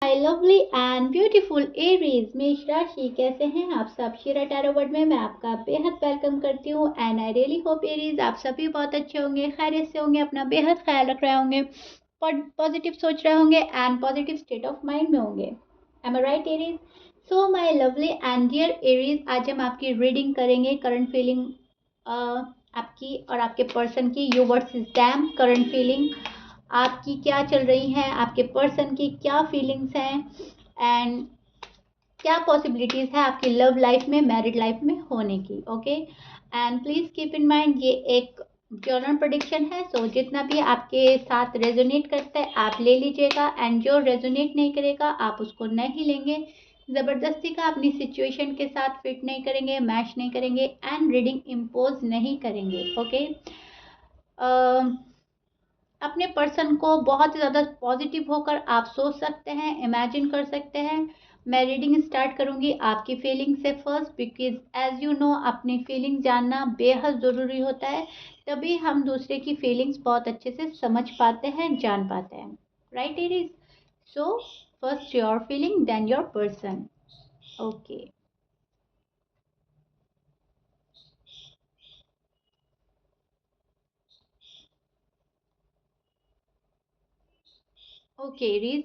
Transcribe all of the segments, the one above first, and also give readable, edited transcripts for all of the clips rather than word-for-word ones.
Hi lovely and beautiful Aries मेष राशि, कैसे हैं आप सब। शीरा टैरो वर्ड में मैं आपका बेहद वेलकम करती हूँ and I really hope Aries आप सभी बहुत अच्छे होंगे, खैरियत से होंगे, अपना बेहद ख्याल रख रहे होंगे, पॉजिटिव सोच रहे होंगे and positive state of mind में होंगे। Am I right Aries? So my lovely and dear Aries, आज हम आपकी रीडिंग करेंगे। करंट फीलिंग आपकी और आपके पर्सन की, you versus them. Current feeling आपकी क्या चल रही हैं, आपके पर्सन की क्या फीलिंग्स हैं एंड क्या पॉसिबिलिटीज़ है आपकी लव लाइफ में, मैरिड लाइफ में होने की। Okay, and please keep in mind ये एक जनरल प्रेडिक्शन है, सो जितना भी आपके साथ रेजोनेट करता है आप ले लीजिएगा एंड जो रेजोनेट नहीं करेगा आप उसको नहीं लेंगे। ज़बरदस्ती का अपनी सिचुएशन के साथ फिट नहीं करेंगे, मैच नहीं करेंगे एंड रीडिंग इम्पोज नहीं करेंगे। ओके, अपने पर्सन को बहुत ज़्यादा पॉजिटिव होकर आप सोच सकते हैं, इमेजिन कर सकते हैं। मैं रीडिंग स्टार्ट करूंगी आपकी फीलिंग से first, because as you know अपनी फीलिंग जानना बेहद ज़रूरी होता है, तभी हम दूसरे की फीलिंग्स बहुत अच्छे से समझ पाते हैं, जान पाते हैं। Right Aries? So first your feeling then your person. Okay, okay Aries,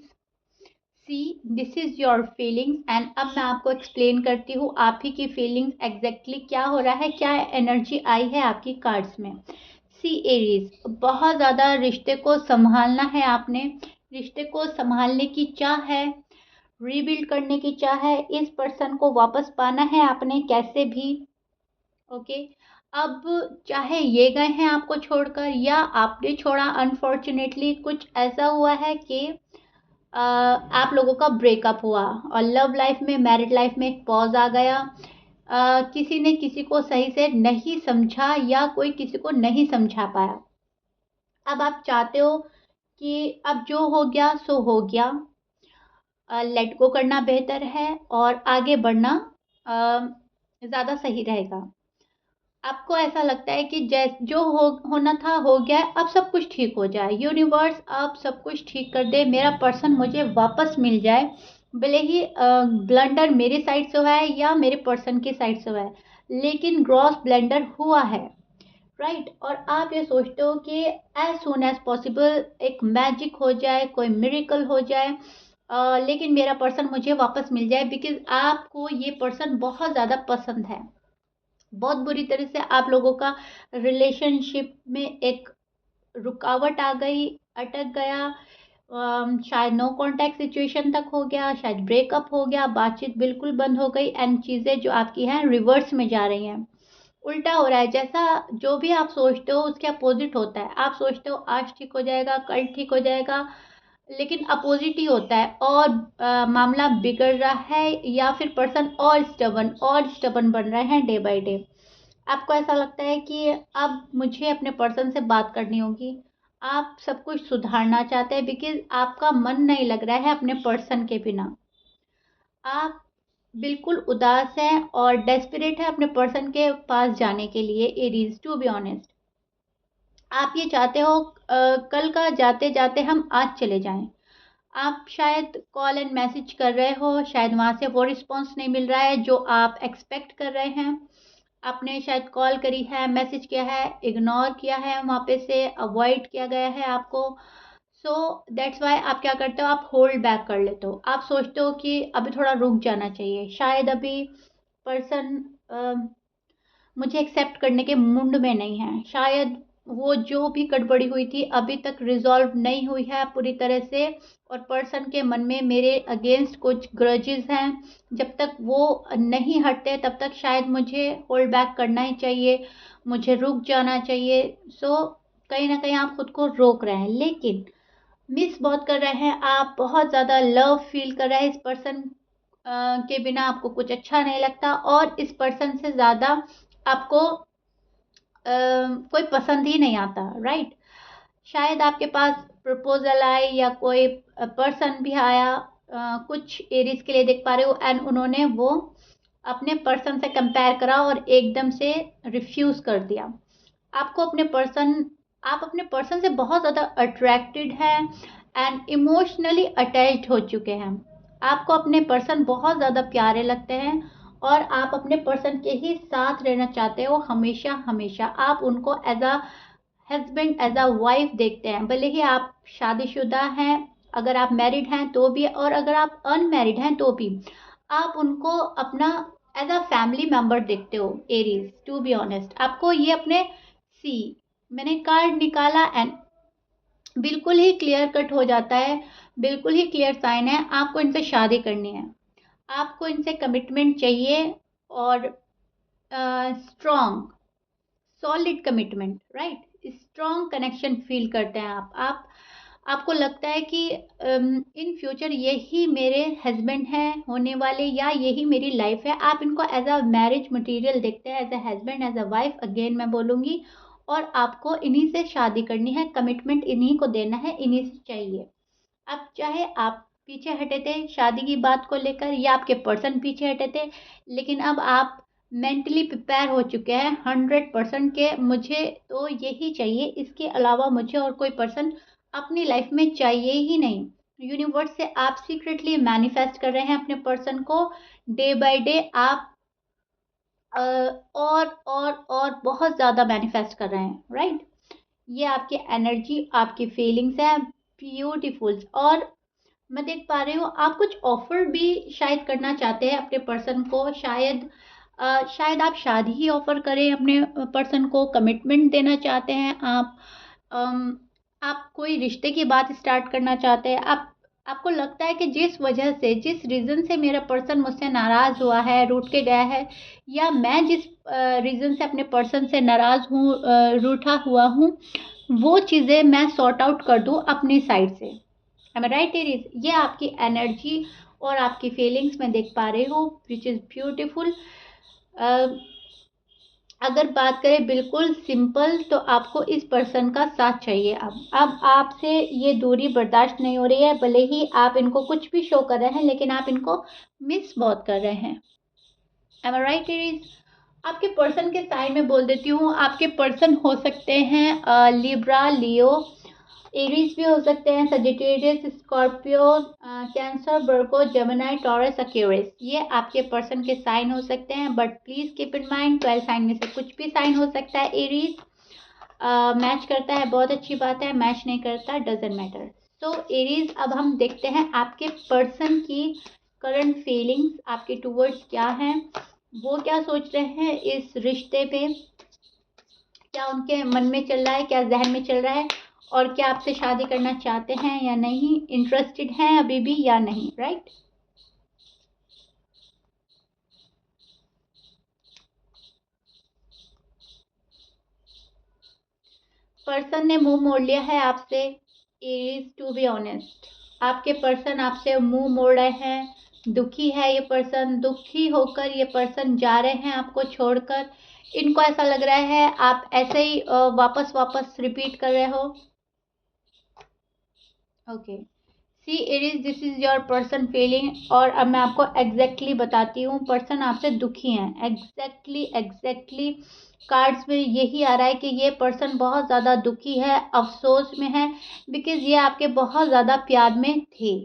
see this is your feelings and अब मैं आपको एक्सप्लेन करती हूँ आप ही की फीलिंग्स एग्जैक्टली क्या हो रहा है, क्या एनर्जी आई है आपकी कार्ड्स में। सी एरीज, बहुत ज़्यादा रिश्ते को संभालना है आपने, रिश्ते को संभालने की चाह है, रीबिल्ड करने की चाह है, इस पर्सन को वापस पाना है आपने कैसे भी। ओके, अब चाहे ये गए हैं आपको छोड़कर या आपने छोड़ा, अनफॉर्चुनेटली कुछ ऐसा हुआ है कि आप लोगों का ब्रेकअप हुआ और लव लाइफ में, मैरिड लाइफ में एक पॉज आ गया। किसी ने किसी को सही से नहीं समझा या कोई किसी को नहीं समझा पाया। अब आप चाहते हो कि अब जो हो गया सो हो गया, लेट गो करना बेहतर है और आगे बढ़ना ज़्यादा सही रहेगा। आपको ऐसा लगता है कि जो होना था हो गया है, अब सब कुछ ठीक हो जाए, यूनिवर्स अब सब कुछ ठीक कर दे, मेरा पर्सन मुझे वापस मिल जाए, भले ही ब्लंडर मेरी साइड से हुआ है या मेरे पर्सन की साइड से हुआ है, लेकिन ग्रॉस ब्लंडर हुआ है। राइट, और आप ये सोचते हो कि एज सुन एज पॉसिबल एक मैजिक हो जाए, कोई मिरेकल हो जाए, लेकिन मेरा पर्सन मुझे वापस मिल जाए, बिकॉज आपको ये पर्सन बहुत ज़्यादा पसंद है। बहुत बुरी तरह से आप लोगों का रिलेशनशिप में एक रुकावट आ गई, अटक गया, शायद नो कांटेक्ट सिचुएशन तक हो गया, शायद ब्रेकअप हो गया, बातचीत बिल्कुल बंद हो गई एंड चीज़ें जो आपकी हैं रिवर्स में जा रही हैं, उल्टा हो रहा है। जैसा जो भी आप सोचते हो उसके अपोजिट होता है। आप सोचते हो आज ठीक हो जाएगा, कल ठीक हो जाएगा, लेकिन अपोजिट ही होता है और मामला बिगड़ रहा है या फिर पर्सन और स्टबन बन रहे हैं डे बाय डे। आपको ऐसा लगता है कि अब मुझे अपने पर्सन से बात करनी होगी, आप सब कुछ सुधारना चाहते हैं, बिकॉज आपका मन नहीं लग रहा है अपने पर्सन के बिना। आप बिल्कुल उदास हैं और डेस्परेट है अपने पर्सन के पास जाने के लिए एरीज, टू बी ऑनेस्ट। आप ये चाहते हो कल का जाते जाते हम आज चले जाएं। आप शायद कॉल एंड मैसेज कर रहे हो, शायद वहाँ से वो रिस्पॉन्स नहीं मिल रहा है जो आप एक्सपेक्ट कर रहे हैं। आपने शायद कॉल करी है, मैसेज किया है, इग्नोर किया है, वहाँ पे से अवॉइड किया गया है आपको। सो दैट्स वाई आप क्या करते हो, आप होल्ड बैक कर लेते हो। आप सोचते हो कि अभी थोड़ा रुक जाना चाहिए, शायद अभी पर्सन मुझे एक्सेप्ट करने के मूड में नहीं है, शायद वो जो भी गड़बड़ी हुई थी अभी तक रिजॉल्व नहीं हुई है पूरी तरह से, और पर्सन के मन में मेरे अगेंस्ट कुछ ग्रजेस हैं। जब तक वो नहीं हटते तब तक शायद मुझे होल्ड बैक करना ही चाहिए, मुझे रुक जाना चाहिए। सो कहीं ना कहीं आप खुद को रोक रहे हैं, लेकिन मिस बहुत कर रहे हैं आप, बहुत ज़्यादा लव फील कर रहे हैं इस पर्सन के बिना आपको कुछ अच्छा नहीं लगता, और इस पर्सन से ज़्यादा आपको कोई पसंद ही नहीं आता। राइट, शायद आपके पास प्रपोजल आए या कोई पर्सन भी आया, कुछ एरीज के लिए देख पा रहे हो, एंड उन्होंने वो अपने पर्सन से कंपेयर करा और एकदम से रिफ्यूज़ कर दिया। आपको अपने पर्सन, आप अपने पर्सन से बहुत ज़्यादा अट्रैक्टेड हैं एंड इमोशनली अटैच्ड हो चुके हैं। आपको अपने पर्सन बहुत ज़्यादा प्यारे लगते हैं और आप अपने पर्सन के ही साथ रहना चाहते हो हमेशा हमेशा। आप उनको as a husband, as a wife देखते हैं, भले ही आप शादीशुदा हैं, अगर आप मैरिड हैं तो भी, और अगर आप अनमैरिड हैं तो भी आप उनको अपना एज अ फैमिली मेंबर देखते हो। एरीज, टू बी ऑनेस्ट, आपको ये अपने सी, मैंने कार्ड निकाला एंड बिल्कुल ही क्लियर कट हो जाता है, बिल्कुल ही क्लियर साइन है, आपको इनसे शादी करनी है, आपको इनसे कमिटमेंट चाहिए, और strong solid commitment, right, strong connection feel करते हैं आप आपको लगता है कि इन फ्यूचर यही मेरे हस्बैंड हैं होने वाले, या यही मेरी लाइफ है। आप इनको एज अ मैरिज मटेरियल देखते हैं, as a husband, as a wife, again मैं बोलूँगी, और आपको इन्हीं से शादी करनी है, कमिटमेंट इन्हीं को देना है, इन्हीं से चाहिए। अब चाहे आप पीछे हटे थे शादी की बात को लेकर, या आपके पर्सन पीछे हटे थे, लेकिन अब आप मेंटली प्रिपेयर हो चुके हैं 100% के मुझे तो यही चाहिए, इसके अलावा मुझे और कोई पर्सन अपनी लाइफ में चाहिए ही नहीं। यूनिवर्स से आप सीक्रेटली मैनिफेस्ट कर रहे हैं अपने पर्सन को, डे बाय डे आप और बहुत ज़्यादा मैनिफेस्ट कर रहे हैं, राइट। ये आपकी एनर्जी, आपकी फीलिंग्स है, ब्यूटीफुल। और मैं देख पा रही हूँ आप कुछ ऑफर भी शायद करना चाहते हैं अपने पर्सन को, शायद आप शादी ही ऑफर करें अपने पर्सन को, कमिटमेंट देना चाहते हैं आप, अम, आप कोई रिश्ते की बात स्टार्ट करना चाहते हैं। आपको लगता है कि जिस वजह से, जिस रीज़न से मेरा पर्सन मुझसे नाराज़ हुआ है, रूठ के गया है, या मैं जिस रीज़न से अपने पर्सन से नाराज़ हूँ, रूठा हुआ हूँ, वो चीज़ें मैं सॉर्ट आउट कर दूँ अपनी साइड से। M I right Aries? ये आपकी एनर्जी और आपकी फीलिंग्स मैं देख पा रही हूँ, विच इज़ ब्यूटीफुल। अगर बात करें बिल्कुल सिंपल, तो आपको इस पर्सन का साथ चाहिए। अब आपसे ये दूरी बर्दाश्त नहीं हो रही है, भले ही आप इनको कुछ भी शो कर रहे हैं, लेकिन आप इनको मिस बहुत कर रहे हैं। M I right Aries? आपके पर्सन के साइन में बोल देती हूँ, आपके पर्सन हो सकते हैं लिब्रा, लियो, एरीज भी हो सकते हैं, Sagittarius, Scorpio, Cancer, Virgo, Gemini, Taurus, Aquarius. ये आपके पर्सन के साइन हो सकते हैं, but please keep in mind 12 sign में से कुछ भी साइन हो सकता है। एरीज मैच करता है, बहुत अच्छी बात है, मैच नहीं करता, डजेंट मैटर। सो एरीज, अब हम देखते हैं आपके पर्सन की करंट फीलिंग्स आपके टूवर्ड्स क्या हैं, वो क्या सोच रहे हैं इस रिश्ते पे, क्या उनके मन में चल रहा है, क्या जहन में चल रहा है, और क्या आपसे शादी करना चाहते हैं या नहीं, इंटरेस्टेड हैं अभी भी या नहीं, राइट। पर्सन ने मुंह मोड़ लिया है आपसे। एरीज, टू बी ऑनेस्ट, आपके पर्सन आपसे मुंह मोड़ रहे हैं, दुखी है ये पर्सन, दुखी होकर ये पर्सन जा रहे हैं आपको छोड़कर। इनको ऐसा लग रहा है आप ऐसे ही वापस वापस रिपीट कर रहे हो। Okay, see Aries, this is your person feeling, और अब मैं आपको एग्जैक्टली बताती हूँ, पर्सन आपसे दुखी हैं, एग्जैक्टली कार्ड्स में यही आ रहा है कि ये पर्सन बहुत ज़्यादा दुखी है, अफसोस में है, बिकॉज ये आपके बहुत ज़्यादा प्यार में थे,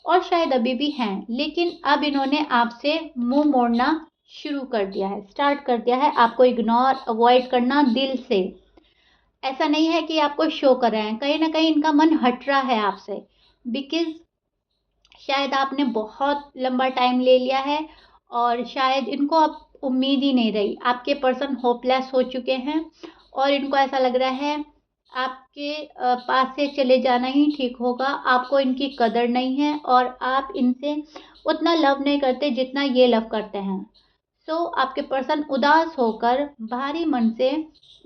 और शायद अभी भी हैं, लेकिन अब इन्होंने आपसे मुंह मोड़ना शुरू कर दिया है, स्टार्ट कर दिया है, आपको इग्नोर, अवॉइड करना दिल से। ऐसा नहीं है कि आपको शो कर रहे हैं, कहीं ना कहीं इनका मन हट रहा है आपसे, बिकॉज शायद आपने बहुत लंबा टाइम ले लिया है, और शायद इनको अब उम्मीद ही नहीं रही, आपके पर्सन होपलेस हो चुके हैं, और इनको ऐसा लग रहा है आपके पास से चले जाना ही ठीक होगा, आपको इनकी कदर नहीं है, और आप इनसे उतना लव नहीं करते जितना ये लव करते हैं। सो आपके पर्सन उदास होकर भारी मन से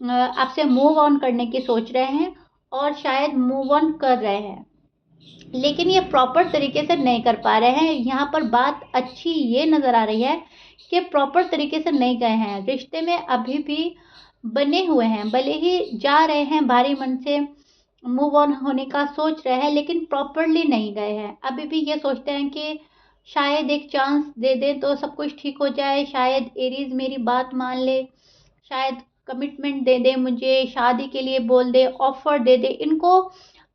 आपसे मूव ऑन करने की सोच रहे हैं, और शायद मूव ऑन कर रहे हैं, लेकिन ये प्रॉपर तरीके से नहीं कर पा रहे हैं। यहाँ पर बात अच्छी ये नज़र आ रही है कि प्रॉपर तरीके से नहीं गए हैं, रिश्ते में अभी भी बने हुए हैं, भले ही जा रहे हैं भारी मन से, मूव ऑन होने का सोच रहे हैं, लेकिन प्रॉपरली नहीं गए हैं, अभी भी ये सोचते हैं कि शायद एक चांस दे दें तो सब कुछ ठीक हो जाए, शायद एरीज मेरी बात मान ले, शायद कमिटमेंट दे दे, मुझे शादी के लिए बोल दे, ऑफर दे दे। इनको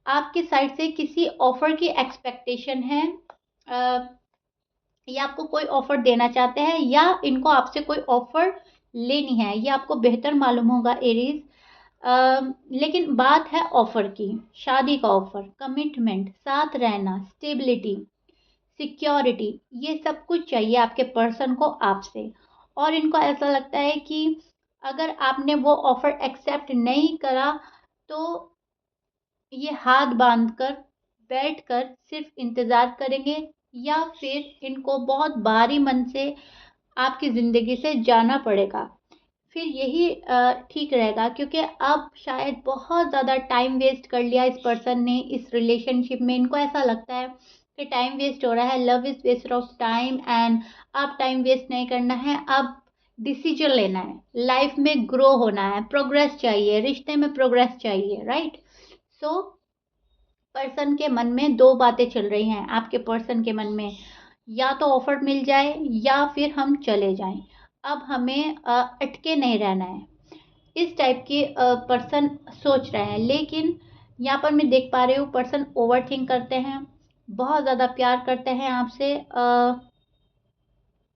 आपकी साइड से किसी ऑफर की एक्सपेक्टेशन है, या आपको कोई ऑफर देना चाहते हैं, या इनको आपसे कोई ऑफर लेनी है, ये आपको बेहतर मालूम होगा एरीज। लेकिन बात है ऑफर की, शादी का ऑफर, कमिटमेंट, साथ रहना, स्टेबिलिटी, सिक्योरिटी, ये सब कुछ चाहिए आपके पर्सन को आपसे। और इनको ऐसा लगता है कि अगर आपने वो ऑफर एक्सेप्ट नहीं करा तो ये हाथ बांध कर बैठ कर सिर्फ इंतजार करेंगे, या फिर इनको बहुत भारी मन से आपकी ज़िंदगी से जाना पड़ेगा। फिर यही ठीक रहेगा, क्योंकि अब शायद बहुत ज़्यादा टाइम वेस्ट कर लिया इस पर्सन ने इस रिलेशनशिप में। इनको ऐसा लगता है कि टाइम वेस्ट हो रहा है, love is waste of time, and अब टाइम वेस्ट नहीं करना है, अब डिसीजन लेना है, लाइफ में ग्रो होना है, प्रोग्रेस चाहिए, रिश्ते में प्रोग्रेस चाहिए, राइट। सो पर्सन के मन में दो बातें चल रही हैं, आपके पर्सन के मन में, या तो ऑफर मिल जाए या फिर हम चले जाएं, अब हमें अटके नहीं रहना है, इस टाइप की पर्सन सोच रहे हैं। लेकिन यहाँ पर मैं देख पा रही हूँ पर्सन ओवर थिंक करते हैं, बहुत ज़्यादा प्यार करते हैं आपसे।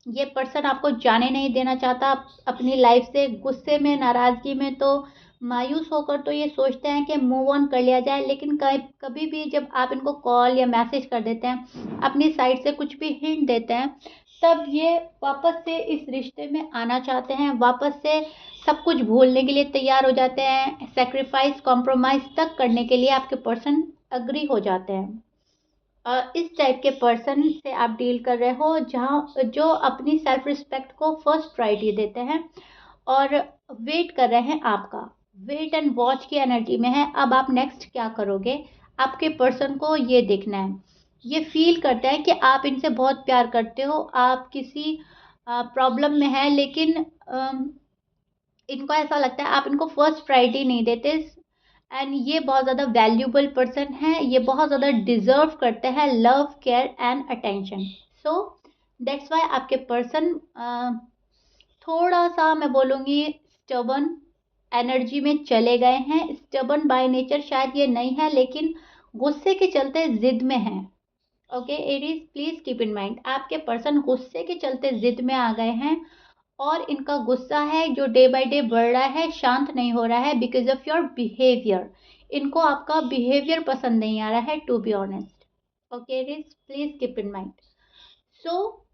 ये पर्सन आपको जाने नहीं देना चाहता अपनी लाइफ से। गुस्से में, नाराज़गी में, तो मायूस होकर तो ये सोचते हैं कि मूव ऑन कर लिया जाए, लेकिन कभी भी जब आप इनको कॉल या मैसेज कर देते हैं, अपनी साइड से कुछ भी हिंट देते हैं, तब ये वापस से इस रिश्ते में आना चाहते हैं, वापस से सब कुछ भूलने के लिए तैयार हो जाते हैं, सेक्रीफाइस, कॉम्प्रोमाइज़ तक करने के लिए आपके पर्सन अग्री हो जाते हैं। इस टाइप के पर्सन से आप डील कर रहे हो, जहाँ जो अपनी सेल्फ रिस्पेक्ट को फर्स्ट प्रायोरिटी देते हैं और वेट कर रहे हैं आपका, वेट एंड वॉच की एनर्जी में है। अब आप नेक्स्ट क्या करोगे, आपके पर्सन को ये देखना है। ये फील करता है कि आप इनसे बहुत प्यार करते हो, आप किसी प्रॉब्लम में है, लेकिन इनको ऐसा लगता है आप इनको फर्स्ट प्रायोरिटी नहीं देते, एंड ये बहुत ज़्यादा वैल्यूबल पर्सन है, ये बहुत ज़्यादा डिजर्व करते हैं love, care and attention. So that's why आपके पर्सन थोड़ा सा, मैं बोलूँगी, स्टबन एनर्जी में चले गए हैं। स्टबन बाय नेचर शायद ये नहीं है, लेकिन गुस्से के चलते जिद में है। ओके एरीज, प्लीज कीप इन माइंड, आपके पर्सन गुस्से के चलते जिद में आ गए हैं, और इनका गुस्सा है जो डे बाय डे बढ़ रहा है, शांत नहीं हो रहा है, बिकॉज ऑफ योर बिहेवियर। इनको आपका बिहेवियर पसंद नहीं आ रहा है, टू बी ऑनेस्ट। ओके एरीज, please keep in mind. So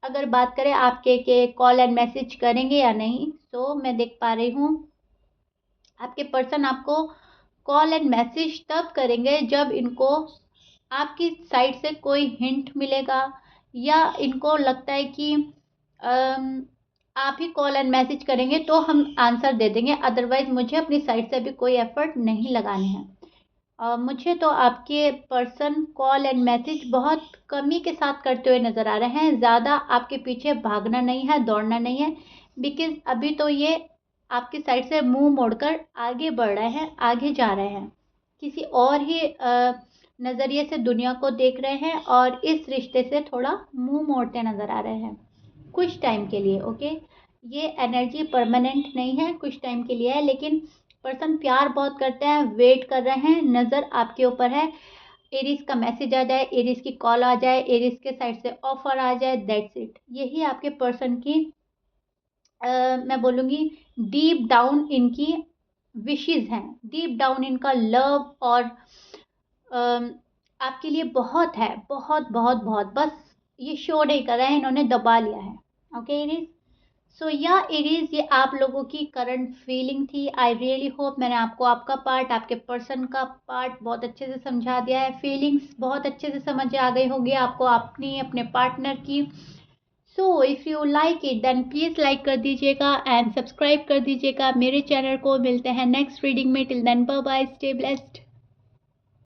अगर बात करें आपके के कॉल एंड मैसेज करेंगे या नहीं, तो मैं देख पा रही हूँ आपके पर्सन आपको कॉल एंड मैसेज तब करेंगे जब इनको आपकी साइड से कोई हिंट मिलेगा, या इनको लगता है कि आप ही कॉल एंड मैसेज करेंगे तो हम आंसर दे देंगे, अदरवाइज मुझे अपनी साइड से अभी कोई एफर्ट नहीं लगाने हैं। मुझे तो आपके पर्सन कॉल एंड मैसेज बहुत कमी के साथ करते हुए नज़र आ रहे हैं, ज़्यादा आपके पीछे भागना नहीं है, दौड़ना नहीं है, बिकॉज अभी तो ये आपकी साइड से मुंह मोड़कर आगे बढ़ रहे हैं, आगे जा रहे हैं, किसी और ही नज़रिए से दुनिया को देख रहे हैं, और इस रिश्ते से थोड़ा मुंह मोड़ते नज़र आ रहे हैं कुछ टाइम के लिए। ओके, ये एनर्जी परमानेंट नहीं है, कुछ टाइम के लिए है, लेकिन पर्सन प्यार बहुत करते हैं, वेट कर रहे हैं, नज़र आपके ऊपर है। एरीज का मैसेज आ जाए, एरीज की कॉल आ जाए, एरीज के साइड से ऑफर आ जाए, दैट्स इट। यही आपके पर्सन की मैं बोलूँगी डीप डाउन इनकी विशेस हैं, डीप डाउन इनका लव और आपके लिए बहुत है, बहुत बहुत बहुत, बस ये शो नहीं कर रहे हैं, इन्होंने दबा लिया है। ओके एरीज, सो या एरीज, ये आप लोगों की करंट फीलिंग थी। आई रियली होप मैंने आपको आपका पार्ट, आपके पर्सन का पार्ट बहुत अच्छे से समझा दिया है, फीलिंग्स बहुत अच्छे से समझ आ गई होगी आपको अपनी, अपने पार्टनर की। So if you like it then please like कर दीजिएगा एंड सब्सक्राइब कर दीजिएगा मेरे चैनल को। मिलते हैं नेक्स्ट रीडिंग में, till then bye bye, stay blessed.